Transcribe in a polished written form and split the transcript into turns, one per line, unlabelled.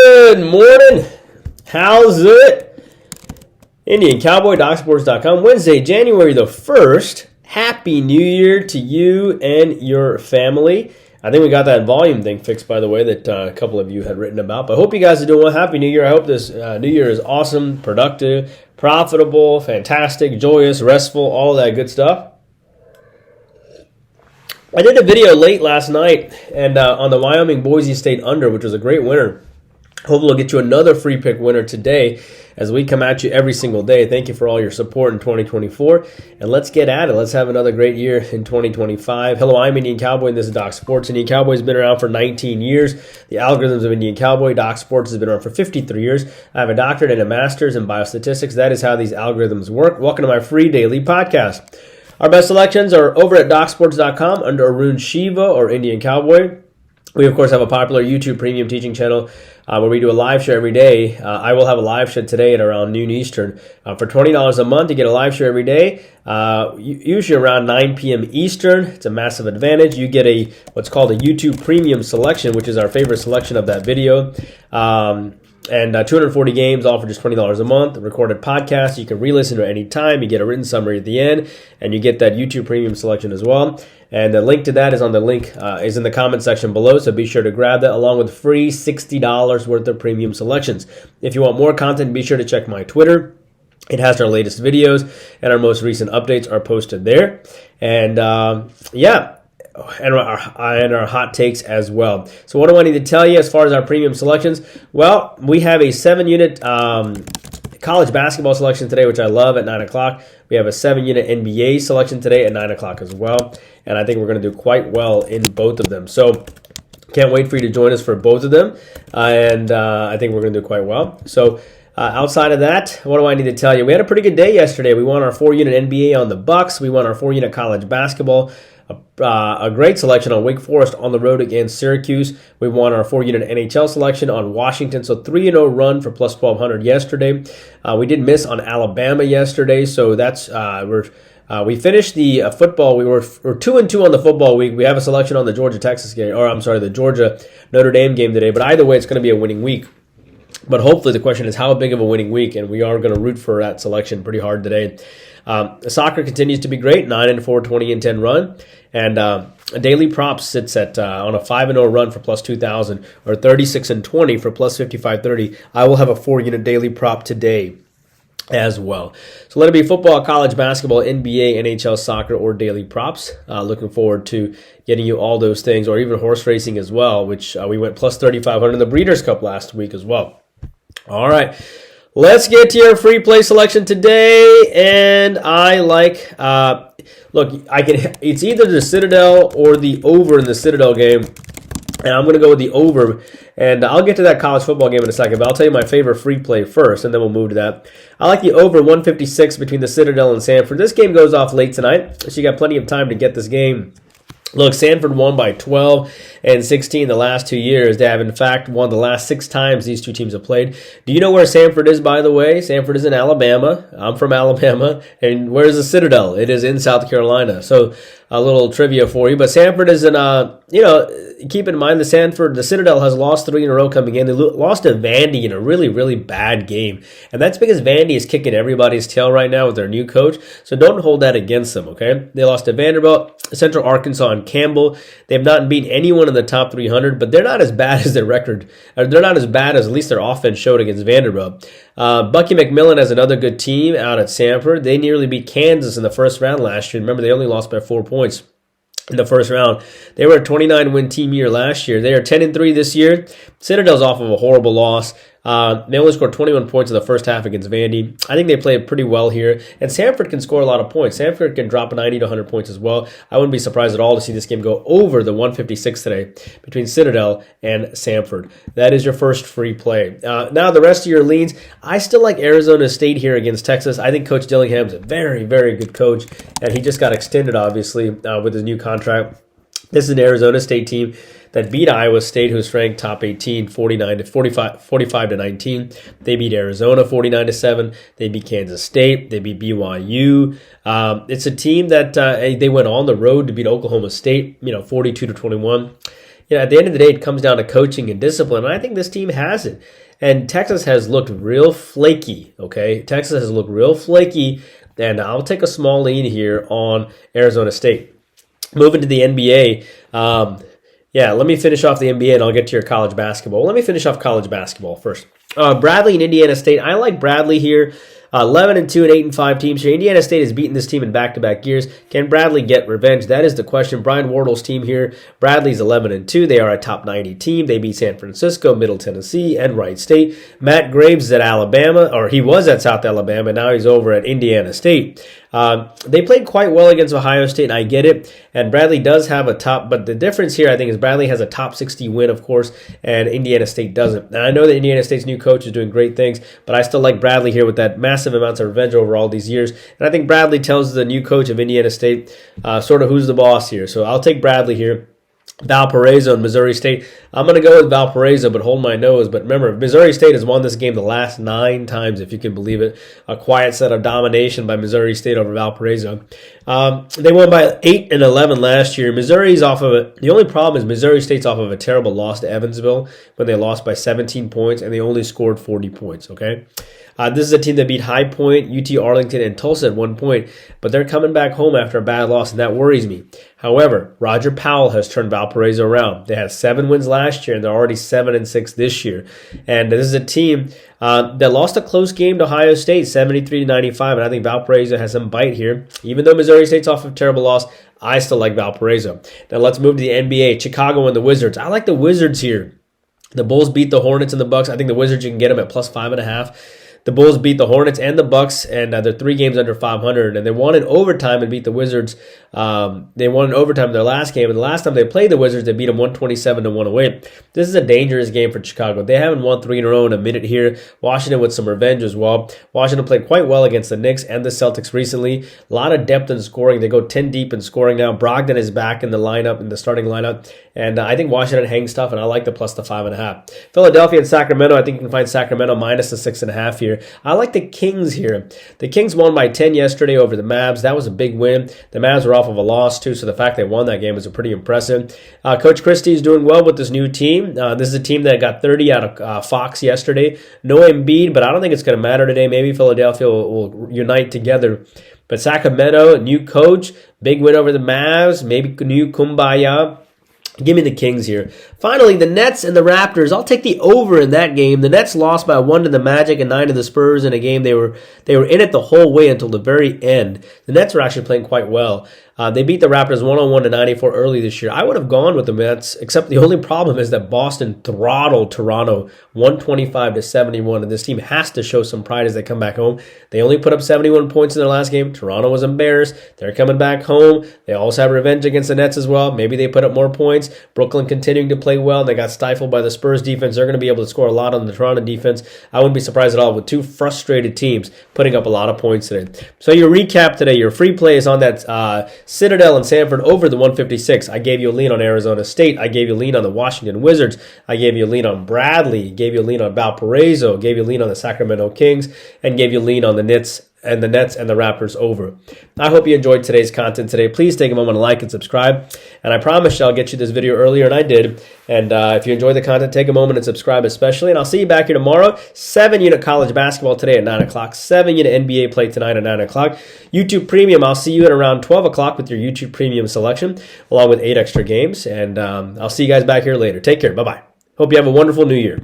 Good morning. How's it? Indian Cowboy, DocSports.com. Wednesday, January the 1st. Happy New Year to you and your family. I think we got that volume thing fixed, by the way, that a couple of you had written about. But I hope you guys are doing well. Happy New Year. I hope this New Year is awesome, productive, profitable, fantastic, joyous, restful, all that good stuff. I did a video late last night and on the Wyoming Boise State under, which was a great winner. Hopefully we'll get you another free pick winner today as we come at you every single day. Thank you for all your support in 2024. And let's get at it. Let's have another great year in 2025. Hello, I'm Indian Cowboy, and this is Doc Sports. Indian Cowboy has been around for 19 years. The algorithms of Indian Cowboy, Doc Sports, has been around for 53 years. I have a doctorate and a master's in biostatistics. That is how these algorithms work. Welcome to my free daily podcast. Our best selections are over at DocSports.com under Arun Shiva or Indian Cowboy. We, of course, have a popular YouTube premium teaching channel where we do a live show every day. I will have a live show today at around noon Eastern. For $20 a month, you get a live show every day, usually around 9 p.m. Eastern. It's a massive advantage. You get what's called a YouTube premium selection, which is our favorite selection of that video. And 240 games, all for just $20 a month. A recorded podcast, you can re-listen to it any time. You get a written summary at the end, and you get that YouTube Premium selection as well. And the link to that is on the link is in the comment section below, so be sure to grab that along with free $60 worth of premium selections. If you want more content, be sure to check my Twitter. It has our latest videos, and our most recent updates are posted there. And and our hot takes as well. So what do I need to tell you as far as our premium selections? Well, we have a 7-unit college basketball selection today, which I love, at 9 o'clock. We have a 7-unit NBA selection today at 9 o'clock as well. And I think we're going to do quite well in both of them. So can't wait for you to join us for both of them. I think we're going to do quite well. So outside of that, what do I need to tell you? We had a pretty good day yesterday. We won our 4-unit NBA on the Bucks. We won our 4-unit college basketball. A great selection on Wake Forest on the road against Syracuse. We won our 4-unit NHL selection on Washington. So 3-0 run for plus 1,200 yesterday. We did miss on Alabama yesterday. So that's we finished the football. We're 2-2 on the football week. We have a selection on the Georgia-Texas game, the Georgia-Notre Dame game today. But either way, it's going to be a winning week. But hopefully the question is how big of a winning week, and we are going to root for that selection pretty hard today. Soccer continues to be great, 9-4, 20-10 run, and daily props sits at on a 5-0 run for plus 2,000 or 36-20 for plus 5,530. I will have a 4-unit daily prop today as well. So let it be football, college basketball, NBA, NHL, soccer, or daily props. Looking forward to getting you all those things, or even horse racing as well, which we went plus 3,500 in the Breeders' Cup last week as well. All right. Let's get to your free play selection today, and I like, it's either the Citadel or the over in the Citadel game, and I'm going to go with the over, and I'll get to that college football game in a second, but I'll tell you my favorite free play first, and then we'll move to that. I like the over 156 between the Citadel and Samford. This game goes off late tonight, so you got plenty of time to get this game. Look, Samford won by 12 and 16 the last 2 years. They have, in fact, won the last 6 times these two teams have played. Do you know where Samford is, by the way? Samford is in Alabama. I'm from Alabama. And where's the Citadel? It is in South Carolina. So a little trivia for you. But Samford is in, keep in mind the Citadel has lost 3 in a row coming in. They lost to Vandy in a really, really bad game. And that's because Vandy is kicking everybody's tail right now with their new coach. So don't hold that against them, okay? They lost to Vanderbilt, Central Arkansas, and Campbell. They have not beaten anyone in the top 300, but they're not as bad as their record. Or they're not as bad as at least their offense showed against Vanderbilt. Bucky McMillan has another good team out at Samford. They nearly beat Kansas in the first round last year. Remember, they only lost by 4 points in the first round. They were a 29-win team year last year. They are 10-3 this year. Citadel's off of a horrible loss. They only scored 21 points in the first half against Vandy. I think they played pretty well here. And Samford can score a lot of points. Samford can drop 90 to 100 points as well. I wouldn't be surprised at all to see this game go over the 156 today between Citadel and Samford. That is your first free play. Now, the rest of your leans, I still like Arizona State here against Texas. I think Coach Dillingham is a very, very good coach. And he just got extended, obviously, with his new contract. This is an Arizona State team that beat Iowa State, who's ranked top 18, 45 to 19. They beat Arizona 49-7. They beat Kansas State. They beat BYU. It's a team that they went on the road to beat Oklahoma State, 42 to 21. at the end of the day, it comes down to coaching and discipline, and I think this team has it. And Texas has looked real flaky, okay? Texas has looked real flaky, and I'll take a small lead here on Arizona State. Moving to the NBA, let me finish off the NBA, and I'll get to your college basketball. Let me finish off college basketball first. Bradley and Indiana State. I like Bradley here. 11-2 and 8-5 teams here. Indiana State has beaten this team in back-to-back years. Can Bradley get revenge? That is the question. Brian Wardle's team here. Bradley's 11-2. They are a top 90 team. They beat San Francisco, Middle Tennessee, and Wright State. Matt Graves is at Alabama, or he was at South Alabama. Now he's over at Indiana State. They played quite well against Ohio State, and I get it. And Bradley does have a top, but the difference here, I think, is Bradley has a top 60 win, of course, and Indiana State doesn't. And I know that Indiana State's new coach is doing great things, but I still like Bradley here with that massive amounts of revenge over all these years. And I think Bradley tells the new coach of Indiana State sort of who's the boss here. So I'll take Bradley here. Valparaiso and Missouri State. I'm going to go with Valparaiso, but hold my nose. But remember, Missouri State has won this game the last 9 times, if you can believe it. A quiet set of domination by Missouri State over Valparaiso. They won by 8-11 last year. Missouri's off of it. The only problem is Missouri State's off of a terrible loss to Evansville when they lost by 17 points, and they only scored 40 points, okay? This is a team that beat High Point, UT Arlington, and Tulsa at 1 point, but they're coming back home after a bad loss, and that worries me. However, Roger Powell has turned Valparaiso around. They had 7 wins last year, and they're already 7-6 this year. And this is a team that lost a close game to Ohio State, 73-95, and I think Valparaiso has some bite here. Even though Missouri State's off of a terrible loss, I still like Valparaiso. Now let's move to the NBA. Chicago and the Wizards. I like the Wizards here. The Bulls beat the Hornets and the Bucks. I think the Wizards, you can get them at plus 5.5. The Bulls beat the Hornets and the Bucks, and they're 3 games under 500. And they won in overtime and beat the Wizards. They won in overtime in their last game. And the last time they played the Wizards, they beat them 127-108. This is a dangerous game for Chicago. They haven't won 3 in a row in a minute here. Washington with some revenge as well. Washington played quite well against the Knicks and the Celtics recently. A lot of depth in scoring. They go 10 deep in scoring now. Brogdon is back in the lineup, in the starting lineup. And I think Washington hangs tough, and I like the plus the 5.5. Philadelphia and Sacramento. I think you can find Sacramento minus the 6.5 here. I like the Kings here. The Kings won by 10 yesterday over the Mavs. That was a big win. The Mavs were off of a loss, too, so the fact they won that game was pretty impressive. Coach Christie is doing well with this new team. This is a team that got 30 out of Fox yesterday. No Embiid, but I don't think it's going to matter today. Maybe Philadelphia will unite together. But Sacramento, new coach, big win over the Mavs, maybe new Kumbaya. Give me the Kings here. Finally, the Nets and the Raptors. I'll take the over in that game. The Nets lost by 1 to the Magic and 9 to the Spurs in a game they were in it the whole way until the very end. The Nets were actually playing quite well. They beat the Raptors 101-94 early this year. I would have gone with the Nets, except the only problem is that Boston throttled Toronto 125-71, and this team has to show some pride as they come back home. They only put up 71 points in their last game. Toronto was embarrassed. They're coming back home. They also have revenge against the Nets as well. Maybe they put up more points. Brooklyn continuing to play well. They got stifled by the Spurs defense. They're going to be able to score a lot on the Toronto defense. I wouldn't be surprised at all with 2 frustrated teams putting up a lot of points today. So your recap today, your free play is on that Citadel and Samford over the 156. I gave you a lean on Arizona State. I gave you a lean on the Washington Wizards. I gave you a lean on Bradley. Gave you a lean on Valparaiso. Gave you a lean on the Sacramento Kings. And gave you a lean on the Nets and the Raptors over. I hope you enjoyed today's content today. Please take a moment to like and subscribe. And I promise you I'll get you this video earlier, and I did. And if you enjoyed the content, take a moment and subscribe especially. And I'll see you back here tomorrow. 7-unit college basketball today at 9 o'clock. 7-unit NBA play tonight at 9 o'clock. YouTube Premium, I'll see you at around 12 o'clock with your YouTube Premium selection, along with 8 extra games. And I'll see you guys back here later. Take care. Bye-bye. Hope you have a wonderful new year.